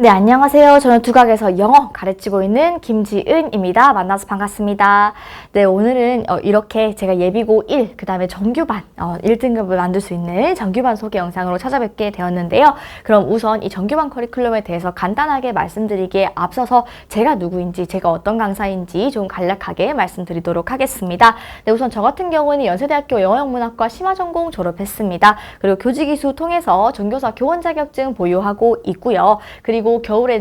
네, 안녕하세요. 저는 두각에서 영어 가르치고 있는 김지은입니다. 만나서 반갑습니다. 네, 오늘은 이렇게 제가 예비고 1, 그 다음에 정규반 1등급을 만들 수 있는 정규반 소개 영상으로 찾아뵙게 되었는데요. 그럼 우선 이 정규반 커리큘럼에 대해서 간단하게 말씀드리기에 앞서서 제가 누구인지, 제가 어떤 강사인지 좀 간략하게 말씀드리도록 하겠습니다. 네, 우선 저 같은 경우는 연세대학교 영어영문학과 심화전공 졸업했습니다. 그리고 교직이수 통해서 전교사 교원 자격증 보유하고 있고요. 그리고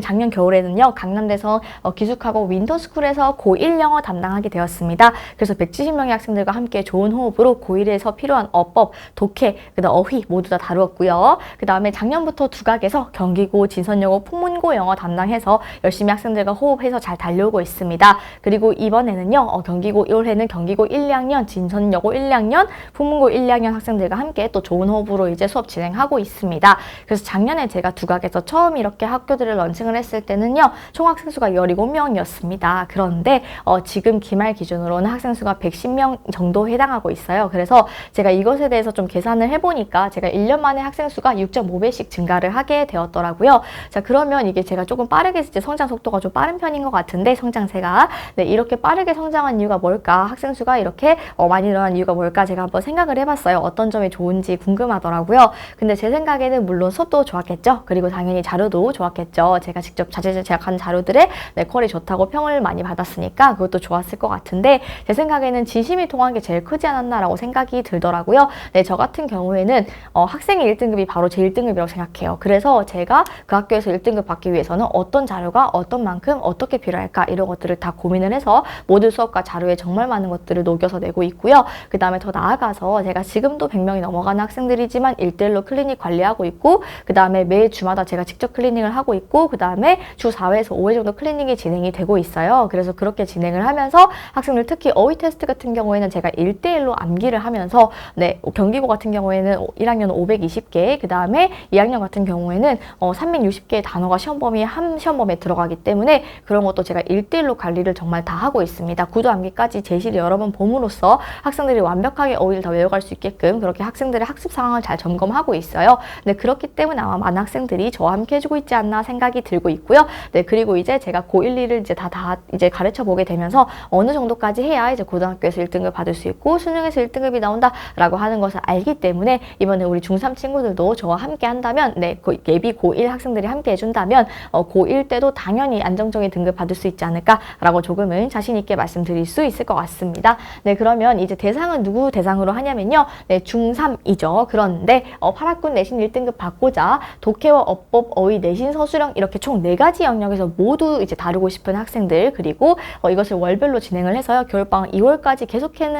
작년 겨울에는요, 강남대성 기숙학원 윈터스쿨에서 고1 영어 담당하게 되었습니다. 그래서 170명의 학생들과 함께 좋은 호흡으로 고1에서 필요한 어법, 독해, 그다음 어휘 모두 다 다루었고요. 그 다음에 작년부터 두각에서 경기고, 진선여고, 풍문고 영어 담당해서 열심히 학생들과 호흡해서 잘 달려오고 있습니다. 그리고 이번에는요, 올해는 경기고 1, 2학년, 진선여고 1, 2학년, 풍문고 1, 2학년 학생들과 함께 또 좋은 호흡으로 이제 수업 진행하고 있습니다. 그래서 작년에 제가 두각에서 처음 이렇게 학교들을 런칭을 했을 때는요, 총 학생 수가 17명이었습니다. 그런데 지금 기말 기준으로는 학생 수가 110명 정도 해당하고 있어요. 그래서 제가 이것에 대해서 좀 계산을 해보니까 제가 1년 만에 학생 수가 6.5배씩 증가를 하게 되었더라고요. 자, 그러면 이게 제가 조금 빠르게 이제 성장 속도가 좀 빠른 편인 것 같은데, 성장세가. 네, 이렇게 빠르게 성장한 이유가 뭘까? 학생 수가 이렇게 많이 늘어난 이유가 뭘까? 제가 한번 생각을 해봤어요. 어떤 점이 좋은지 궁금하더라고요. 근데 제 생각에는 물론 수업도 좋았겠죠. 그리고 당연히 자료도 좋았겠죠. 제가 직접 자체 제작한 자료들에 퀄이 좋다고 평을 많이 받았으니까 그것도 좋았을 것 같은데, 제 생각에는 진심이 통한 게 제일 크지 않았나라고 생각이 들더라고요. 네, 저 같은 경우에는 학생의 1등급이 바로 제 1등급이라고 생각해요. 그래서 제가 그 학교에서 1등급 받기 위해서는 어떤 자료가 어떤 만큼 어떻게 필요할까, 이런 것들을 다 고민을 해서 모든 수업과 자료에 정말 많은 것들을 녹여서 내고 있고요. 그 다음에 더 나아가서 제가 지금도 100명이 넘어가는 학생들이지만 1대1로 클리닉 관리하고 있고, 그 다음에 매 주마다 제가 직접 클리닉을 하고 있고, 그 다음에 주 4회에서 5회 정도 클리닉이 진행이 되고 있어요. 그래서 그렇게 진행을 하면서 학생들, 특히 어휘 테스트 같은 경우에는 제가 1대1로 암기를 하면서, 네, 경기고 같은 경우에는 1학년 520개, 그 다음에 2학년 같은 경우에는 360개의 단어가 한 시험 범위에 들어가기 때문에 그런 것도 제가 1대1로 관리를 정말 다 하고 있습니다. 구도 암기까지 제시를 여러 번 봄으로써 학생들이 완벽하게 어휘를 다 외워갈 수 있게끔 그렇게 학생들의 학습 상황을 잘 점검하고 있어요. 네, 그렇기 때문에 아마 많은 학생들이 저와 함께 해주고 있지 않나 생각이 들고 있고요. 네, 그리고 이제 제가 고1, 2를 이제 다 이제 가르쳐 보게 되면서 어느 정도까지 해야 이제 고등학교에서 1등급 받을 수 있고 수능에서 1등급이 나온다라고 하는 것을 알기 때문에, 이번에 우리 중3 친구들도 저와 함께 한다면, 네, 예비 고1 학생들이 함께 해준다면 고1 때도 당연히 안정적인 등급 받을 수 있지 않을까라고 조금은 자신 있게 말씀드릴 수 있을 것 같습니다. 네, 그러면 이제 대상은 누구 대상으로 하냐면요, 네, 중3이죠. 그런데 8학군 내신 1등급 받고자 독해와 어법, 어휘, 내신, 서술형 이렇게 총 4가지 영역에서 모두 이제 다루고 싶은 학생들, 그리고 이것을 월별로 진행을 해서요, 겨울방학 2월까지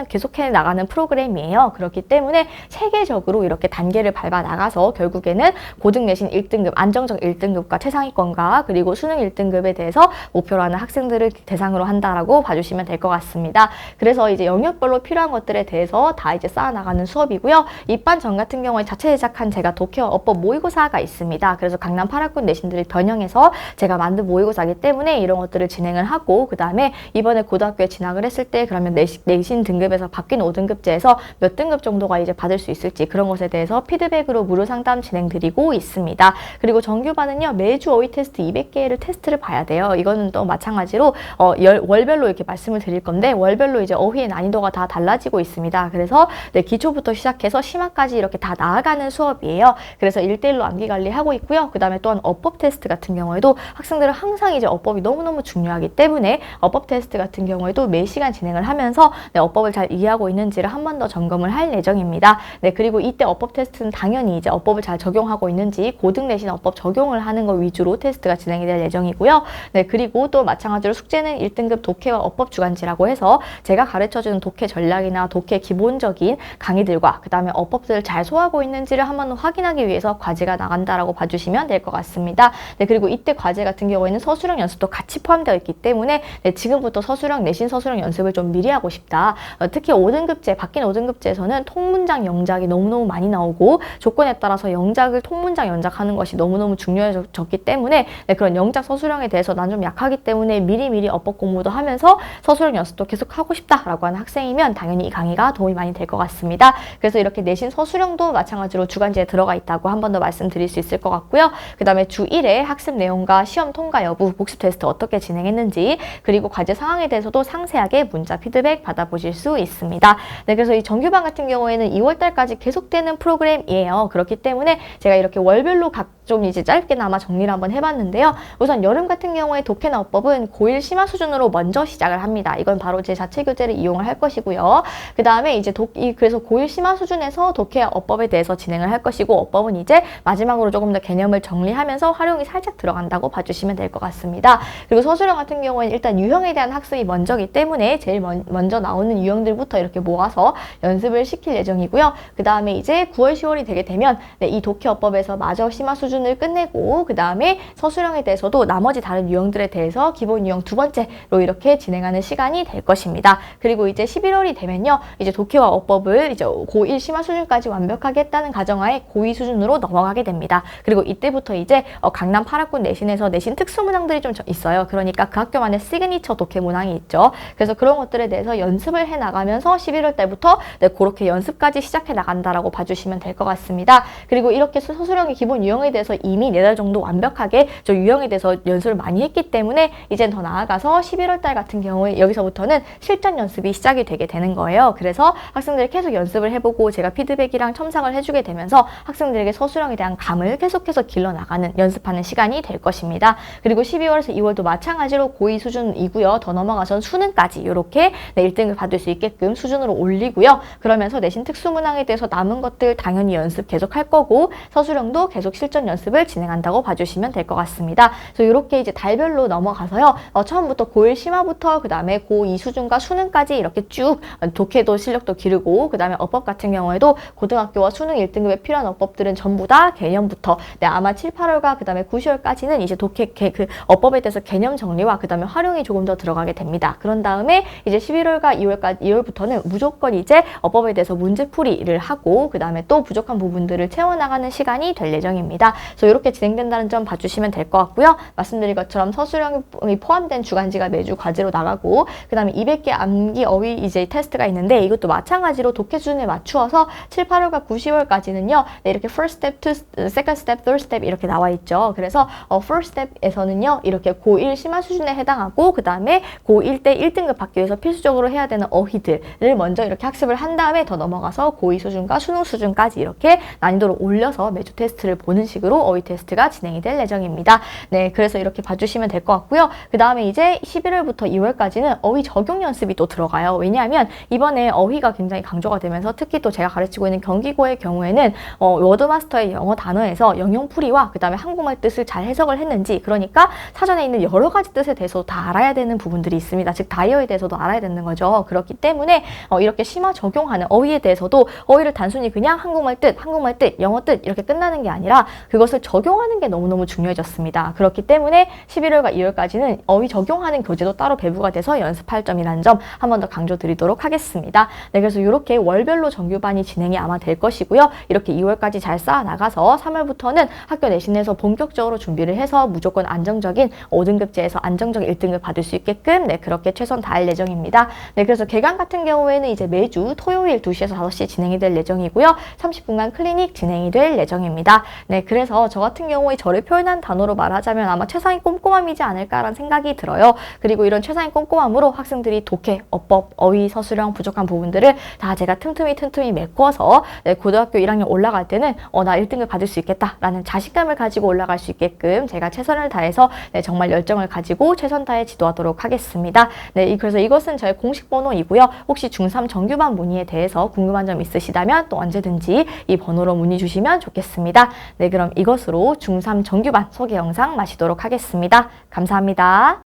계속해 나가는 프로그램이에요. 그렇기 때문에 체계적으로 이렇게 단계를 밟아 나가서 결국에는 고등 내신 1등급, 안정적 1등급과 최상위권과 그리고 수능 1등급에 대해서 목표로 하는 학생들을 대상으로 한다라고 봐주시면 될 것 같습니다. 그래서 이제 영역별로 필요한 것들에 대해서 다 이제 쌓아나가는 수업이고요. 입반전 같은 경우에 자체 제작한 제가 독해와 어법 모의고사가 있습니다. 그래서 강남 8학군 내신들을 변형해서 제가 만든 모의고사이기 때문에 이런 것들을 진행을 하고, 그 다음에 이번에 고등학교에 진학을 했을 때 그러면 내신 등급에서 바뀐 5등급제에서 몇 등급 정도가 이제 받을 수 있을지, 그런 것에 대해서 피드백으로 무료 상담 진행드리고 있습니다. 그리고 정규반은요, 매주 어휘 테스트 200개를 테스트를 봐야 돼요. 이거는 또 마찬가지로 월별로 이렇게 말씀을 드릴 건데, 월별로 이제 어휘의 난이도가 다 달라지고 있습니다. 그래서 네, 기초부터 시작해서 심화까지 이렇게 다 나아가는 수업이에요. 그래서 1대1로 암기 관리하고 있고요. 그 다음에 또한 어법 테스트 같은 경우에도 학생들은 항상 이제 어법이 너무너무 중요하기 때문에 어법 테스트 같은 경우에도 매 시간 진행을 하면서 네, 어법을 잘 이해하고 있는지를 한 번 더 점검을 할 예정입니다. 네, 그리고 이때 어법 테스트는 당연히 이제 어법을 잘 적용하고 있는지 고등 내신 어법 적용을 하는 거 위주로 테스트가 진행이 될 예정이고요. 네, 그리고 또 마찬가지로 숙제는 1등급 독해와 어법 주간지라고 해서 제가 가르쳐주는 독해 전략이나 독해 기본적인 강의들과 그 다음에 어법들을 잘 소화하고 있는지를 한 번 더 확인하기 위해서 과제가 나간다라고 봐주시면 될 것 같습니다. 네, 그리고 이때 과제 같은 경우에는 서술형 연습도 같이 포함되어 있기 때문에 네, 지금부터 내신 서술형 연습을 좀 미리 하고 싶다. 특히 5등급제, 바뀐 5등급제에서는 통문장 영작이 너무너무 많이 나오고 조건에 따라서 통문장 연작하는 것이 너무너무 중요해졌기 때문에 네, 그런 영작 서술형에 대해서 난 좀 약하기 때문에 미리미리 어법 공부도 하면서 서술형 연습도 계속 하고 싶다라고 하는 학생이면 당연히 이 강의가 도움이 많이 될 것 같습니다. 그래서 이렇게 내신 서술형도 마찬가지로 주간지에 들어가 있다고 한 번 더 말씀드릴 수 있을 것 같고요. 그 다음에 주 1회 일주일에 학습 내용과 시험 통과 여부, 복습 테스트 어떻게 진행했는지, 그리고 과제 상황에 대해서도 상세하게 문자 피드백 받아보실 수 있습니다. 네, 그래서 이 정규반 같은 경우에는 2월달까지 계속되는 프로그램이에요. 그렇기 때문에 제가 이렇게 월별로 좀 이제 짧게나마 정리를 한번 해봤는데요. 우선 여름 같은 경우에 독해나 어법은 고1 심화 수준으로 먼저 시작을 합니다. 이건 바로 제 자체 교재를 이용을 할 것이고요. 그 다음에 이제 그래서 고1 심화 수준에서 독해와 어법에 대해서 진행을 할 것이고, 어법은 이제 마지막으로 조금 더 개념을 정리하면서 활용이 살짝 들어간다고 봐주시면 될 것 같습니다. 그리고 서술형 같은 경우에는 일단 유형에 대한 학습이 먼저기 때문에 제일 먼저 나오는 유형들부터 이렇게 모아서 연습을 시킬 예정이고요. 그 다음에 이제 9월, 10월이 되게 되면 이 독해 어법에서 마저 심화 수준을 끝내고, 그 다음에 서술형에 대해서도 나머지 다른 유형들에 대해서 기본 유형 두 번째로 이렇게 진행하는 시간이 될 것입니다. 그리고 이제 11월이 되면요, 이제 독해와 어법을 이제 고1 심화 수준까지 완벽하게 했다는 가정하에 고2 수준으로 넘어가게 됩니다. 그리고 이때부터 이제 강남 8학군 내신에서 내신 특수 문항들이 좀 있어요. 그러니까 그 학교만의 시그니처 독해 문항이 있죠. 그래서 그런 것들에 대해서 연습을 해 나가면서 11월 달부터 그렇게 연습까지 시작해 나간다라고 봐주시면 될 것 같습니다. 그리고 이렇게 서술형의 기본 유형에 대해서 이미 4달 정도 완벽하게 저 유형에 대해서 연습을 많이 했기 때문에 이젠 더 나아가서 11월 달 같은 경우에 여기서부터는 실전 연습이 시작이 되게 되는 거예요. 그래서 학생들이 계속 연습을 해보고 제가 피드백이랑 첨삭을 해주게 되면서 학생들에게 서술형에 대한 감을 계속해서 길러나가는 연습하는 시간이 될 것입니다. 그리고 12월에서 2월도 마찬가지로 고2 수준이고요. 더 넘어가서는 수능까지 이렇게 1등을 받을 수 있게끔 수준으로 올리고요. 그러면서 내신 특수문항에 대해서 남은 것들 당연히 연습 계속 할 거고, 서술형도 계속 실전 연습을 진행한다고 봐주시면 될 것 같습니다. 그래서 이렇게 이제 달별로 넘어가서요. 처음부터 고1 심화부터 그 다음에 고2 수준과 수능까지 이렇게 쭉 독해도 실력도 기르고, 그 다음에 어법 같은 경우에도 고등학교와 수능 1등급에 필요한 어법들은 전부 다 개념부터 아마 7, 8월과 그 다음에 9, 10월까지는 이제 독해 그 어법에 대해서 개념 정리와 그 다음에 활용이 조금 더 들어가게 됩니다. 그런 다음에 이제 11월과 2월부터는 무조건 이제 어법에 대해서 문제풀이를 하고, 그 다음에 또 부족한 부분들을 채워나가는 시간이 될 예정입니다. 그래서 이렇게 진행된다는 점 봐주시면 될 것 같고요. 말씀드린 것처럼 서술형이 포함된 주간지가 매주 과제로 나가고, 그 다음에 200개 암기 어휘 이제 테스트가 있는데, 이것도 마찬가지로 독해 수준에 맞추어서 7, 8월과 9, 10월까지는요, 이렇게 first step, second step, third step 이렇게 나와 있죠. 그래서 first step에서는요, 이렇게 고1 심화 수준에 해당하고, 그 다음에 고1 때 1등급 받기 위해서 필수적으로 해야 되는 어휘들을 먼저 이렇게 학습을 한 다음에 더 넘어가서 고2 수준과 수능 수준까지 이렇게 난이도를 올려서 매주 테스트를 보는 식으로 어휘 테스트가 진행이 될 예정입니다. 네, 그래서 이렇게 봐주시면 될 것 같고요. 그 다음에 이제 11월부터 2월까지는 어휘 적용 연습이 또 들어가요. 왜냐하면 이번에 어휘가 굉장히 강조가 되면서 특히 또 제가 가르치고 있는 경기고의 경우에는 워드마스터의 영어 단어에서 영영풀이와 그 다음에 한국말 뜻을 잘 해석을 했는지, 그러니까 사전에 있는 여러 가지 뜻에 대해서 다 알아야 되는 부분들이 있습니다. 즉 다이어에 대해서도 알아야 되는 거죠. 그렇기 때문에 이렇게 심화 적용하는 어휘에 대해서도 어휘를 단순히 그냥 한국말 뜻, 영어 뜻 이렇게 끝나는 게 아니라 그것을 적용하는 게 너무너무 중요해졌습니다. 그렇기 때문에 11월과 2월까지는 어휘 적용하는 교재도 따로 배부가 돼서 연습할 점이라는 점 한 번 더 강조드리도록 하겠습니다. 네, 그래서 이렇게 월별로 정규반이 진행이 아마 될 것이고요. 이렇게 2월까지 잘 쌓아나가서 3월부터는 학교 내신에서 본격적으로 준비를 해서 무조건 안정적인 5등급제에서 안정적 1등급 받을 수 있게끔 그렇게 최선 다할 예정입니다. 네, 그래서 개강 같은 경우에는 이제 매주 토요일 2시에서 5시에 진행이 될 예정이고요. 30분간 클리닉 진행이 될 예정입니다. 네, 그래서 저 같은 경우에 저를 표현한 단어로 말하자면 아마 최상의 꼼꼼함이지 않을까라는 생각이 들어요. 그리고 이런 최상의 꼼꼼함으로 학생들이 독해, 어법, 어휘, 서술형 부족한 부분들을 다 제가 틈틈이 메꿔서 고등학교 1학년 올라갈 때는 나 1등을 받을 수 있겠다라는 자신감을 가지고 올라갈 수 있게끔 제가 최선을 다해서 정말 열정을 가지고 최선 다해 지도하도록 하겠습니다. 네, 그래서 이것은 저의 공식 번호이고요. 혹시 중3 정규반 문의에 대해서 궁금한 점 있으시다면 또 언제든지 이 번호로 문의 주시면 좋겠습니다. 네, 그럼 이것으로 중3 정규반 소개 영상 마치도록 하겠습니다. 감사합니다.